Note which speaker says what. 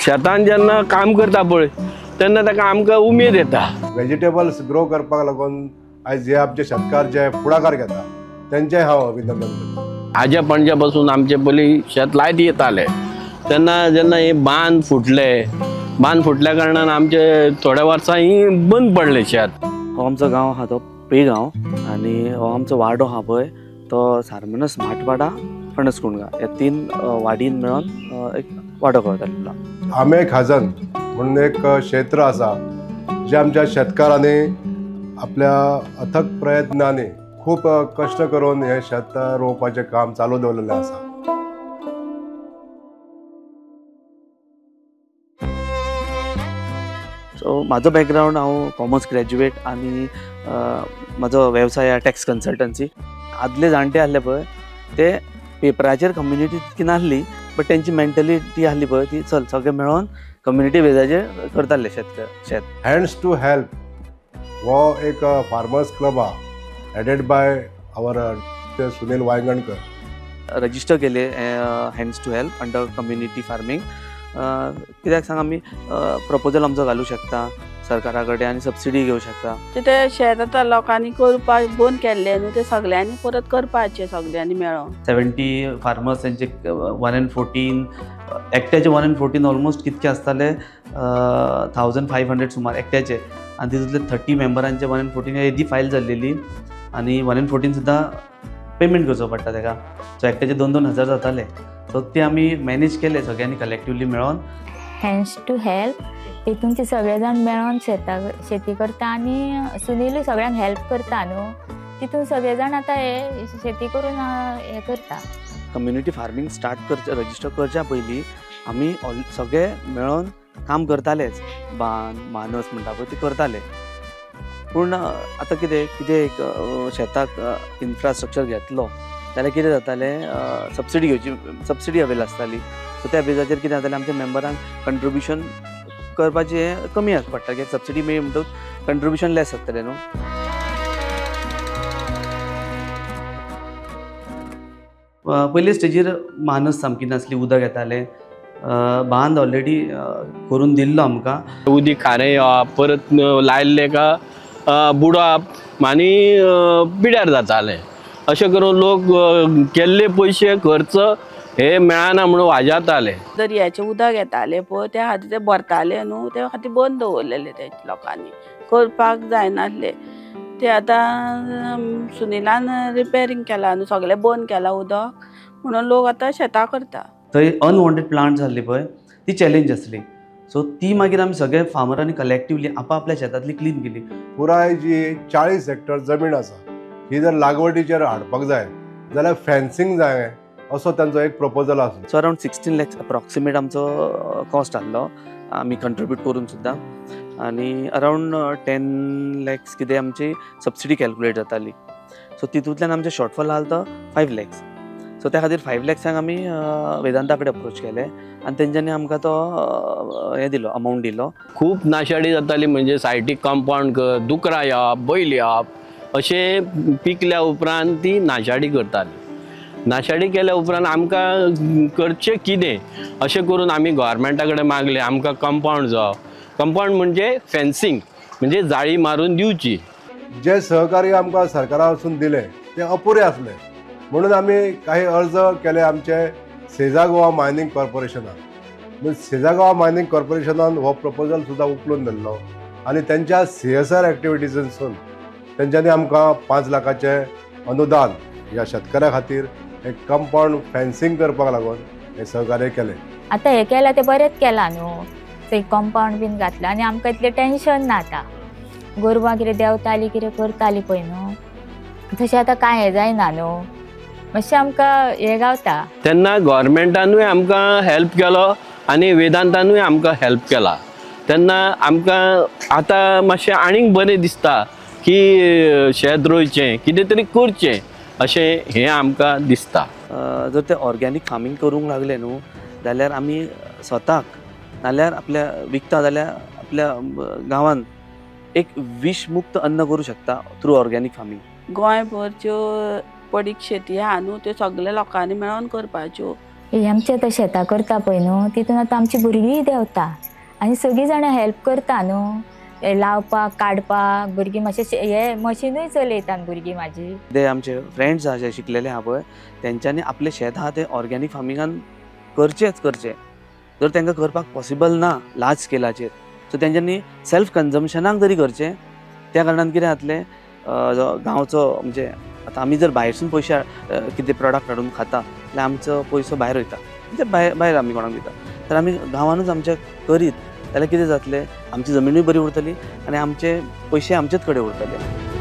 Speaker 1: शेतान जेन्ना काम करता पळय तेन्ना ताका आमकां उमेद येता।
Speaker 2: व्हेजिटेबल्स ग्रो करपाक लागून आज जे आमचे शेतकार जे फुडाकार घेता त्यांचे हांव अभिनंदन करता।
Speaker 1: हाज्या पणज्या पासून आमचे पयलीं शेत लायत येताले तेन्ना जेन्ना हे बांद फुटल्या कारणान आमचे थोड्या वर्सां ही बंद पडले शेत।
Speaker 3: हो आमचो गांव आहा तो पे गांव आनी हो आमचो वाडो आहा पळय तो सारमेनस माटवाडा फणसकुंडगा ह्या 3 वाडीन मेळोन एक वाडो करतालो।
Speaker 2: आमे खाजन म्हणून एक क्षेत्र आसा जे आमच्या शेतकारांनी आपल्या अथक प्रयत्नांनी खूप कष्ट करून हे शेत रोवपाचें काम चालू दवरलेलें आसा।
Speaker 3: सो म्हाजो बॅकग्रावंड हांव कॉमर्स ग्रॅज्युएट आनी म्हाजो वेवसाय टॅक्स कन्सल्टन्सी। आदले जाणटे आसले पळय ते पेपराचेर कम्युनिटी तितकी नासली बट तेंची मेंटलिटी आसली पळय ती चल सगळे मेळोन कम्युनिटी बेजाचेर करताले शेत।
Speaker 2: हँड्स टू हेल्प हो एक फार्मर्स क्लब आहा headed by our Sunil Wayangankar.
Speaker 3: Register केले hands to help under community farming. कित्याक सांग आमी प्रपोजल आमचो घालूं शकता सरकारा कडेन आनी सबसिडी घेवं शकता।
Speaker 4: ते शेत आतां लोकांनी करपाक बंद केल्ले न्हू ते सगळ्यांनी परत करपाचे सगळ्यांनी मेळोन।
Speaker 3: 70 फार्मर्स तेंचे 114 एकट्याचे 114 ऑलमोस्ट कितके आसताले 1500 सुमार एकट्याचे आनी तितूंतले 30 मेंबरांचे 114 येदी फायल जाल्लेली आनी 114 सुद्दां पेमेंट करचो पडटा तेका। सो एकट्याचे 2-2 हजार जाताले सो ते आमी मॅनेज केले सगळ्यांनी कलेक्टिवली मेळोन।
Speaker 5: हँड्स टू हेल्प तितूनचे सगळे जाण मेळोन शेती करता आनी सुनीलूय सगळ्यांक हेल्प करता न्हू तितून सगळे जाण आतां हे शेती करून हे करता।
Speaker 3: कम्युनिटी फार्मींग स्टार्ट रजिस्टर करच्या पयलीं आमी सगळे मेळोन काम करतालेच मानस म्हणटा पळय ते करताले पूण आतां कितें एक शेताक इन्फ्रास्ट्रक्चर घेतलो जाल्यार कितें जातालें सबसिडी अवेल आसताली सो त्या बेजाचेर कितें जातालें आमच्या मेंबरांक कंट्रिब्युशन करपाचें कमी पडटा कित्याक सबसिडी मेळ्ळी म्हणटकच कंट्रिब्युशन लेस जातलें न्हू। पयले स्टेजीर मानस सामकी नासली उदक येतालें बांद ऑलरेडी करून दिल्लो आमकां
Speaker 1: उदीक खारें येवप परत लायल्ले का बुडप आनी पिड्यार जातालें अशें करून लोक केल्ले पयशे खर्च हे मेळना म्हणून वाजाताले।
Speaker 4: दर्याचें उदक येतालें पळय त्या खातीर ते भरताले न्हू त्या खातीर बंद दवरलेले ते लोकांनी करपाक जायनासले ते आतां सुनिलान रिपेरिंग केला न्हू सगळें बंद केलां उदक म्हणून लोक आतां शेतां करता।
Speaker 3: थंय अनवॉन्टेड प्लांट जाल्ली पळय ती चॅलेंज आसली सो ती मागीर आमी सगळे फार्मरांनी कलेक्टिवली आपल्या शेतांतली क्लीन केली।
Speaker 2: पुराय जी 40 हेक्टर जमीन आसा ही जर लागवडीचेर हाडपाक जाय जाल्यार फेन्सिंग जाय असो तांचो एक प्रपोजल आसा।
Speaker 3: सो अरावंड 16 lakhs अप्रॉक्सिमेट आमचो कॉस्ट आसलो आमी कंट्रिब्यूट करून सुद्दां आनी अरावंड 10 lakhs कितें आमची सबसिडी कॅल्कुलेट जाताली सो तितूंतल्यान आमचे शॉर्टफॉल आसलो तो 5 lakhs सो त्या खातीर 5 lakhsक आमी वेदांता कडेन अप्रोच केले आनी तेंच्यांनी आमकां तो हे दिलो अमावंट दिलो।
Speaker 1: खूब नाशाडी जाताली म्हणजे सायटीक कंपाउंड कर दुकरां येवप बैल येवप अशें पिकल्या उपरांत ती नाशाडी करताली। नाशाडी केल्या उपरांत आमकां करचें कितें अशें करून आमी गव्हर्मेंटा कडेन मागलें आमकां कंपाउंड जाय। कंपाउंड म्हणजे फेन्सिंग म्हणजे जाळी मारून दिवची।
Speaker 2: जे सहकार्य आमकां सरकारा वचून दिले ते अपुरे आसले म्हणून आमी काही अर्ज केले आमचे सेजा गोवा मायनिंग कॉर्पोरेशनान। सेजा गोवा मायनिंग कॉर्पोरेशनान हो प्रपोजल सुद्दां उखलून धरलो आनी तेंच्या CSR एक्टिविटीजसून तेंच्यांनी आमकां 5 लाखाचे अनुदान ह्या शेतकऱ्या खातीर एक कंपाउंड फेन्सिंग करपाक लागून हे सहकार्य केले।
Speaker 5: आतां हे केलां ते बरेंच केलां न्हू ते कंपाउंड बीन घातलां आनी आमकां इतलें टेन्शन ना आतां गोरवां कितें देंवतालीं कितें करतालीं पळय न्हू तशें आतां कांय हें जायना न्हू मातशें आमकां हें गावता।
Speaker 1: तेन्ना गव्हर्मेंटानूय आमकां हेल्प केलो आनी वेदांतानूय आमकां हेल्प केला तेन्ना आमकां आतां मातशें आनीक बरें दिसता की शेत रोयचें कितें तरी करचें अशें हें आमकां दिसता।
Speaker 3: जर ते ऑर्गेनीक फार्मींग करूंक लागले न्हू जाल्यार आमी स्वताक नाल्यार आपल्या विकता जाल्यार आपल्या गांवांत एक विषमुक्त अन्न करूं शकता थ्रू ऑर्गेनीक फार्मींग।
Speaker 4: गोंयभरच्यो पडीक शेती आहा न्हू त्यो सगळ्या लोकांनी मेळोन करपाच्यो
Speaker 5: हे आमचे आतां शेतां करता पळय न्हू तितून आतां आमची भुरगीं देंवता आनी सगळीं जाणां हेल्प करता न्हू हे लावपाक काडपाक भुरगीं मातशें हे मशिनूय चलयतात भुरगीं म्हाजी.
Speaker 3: ते आमचे फ्रेंड्स आहा जे शिकलेले आहा पळय तेंच्यांनी आपले शेत आहा ते ऑर्गेनीक फार्मिंगान करचेच करचे. जर तांकां करपाक पॉसिबल ना लार्ज स्केलाचेर सो तेंच्यांनी सेल्फ कन्जम्पशनाक तरी करचें. त्या कारणान कितें जातलें गांवचो म्हणजे आतां आमी जर भायरसून पयशे कितें प्रॉडक्ट हाडून खाता जाल्यार आमचो पयसो भायर वयता म्हणजे भायर आमी कोणाक दिता. तर आमी गांवानूच आमच्या करीत जाल्यार कितें जातलें आमची जमिनूय बरी उरतली आनी आमचे पयशे आमचेच कडेन उरतले.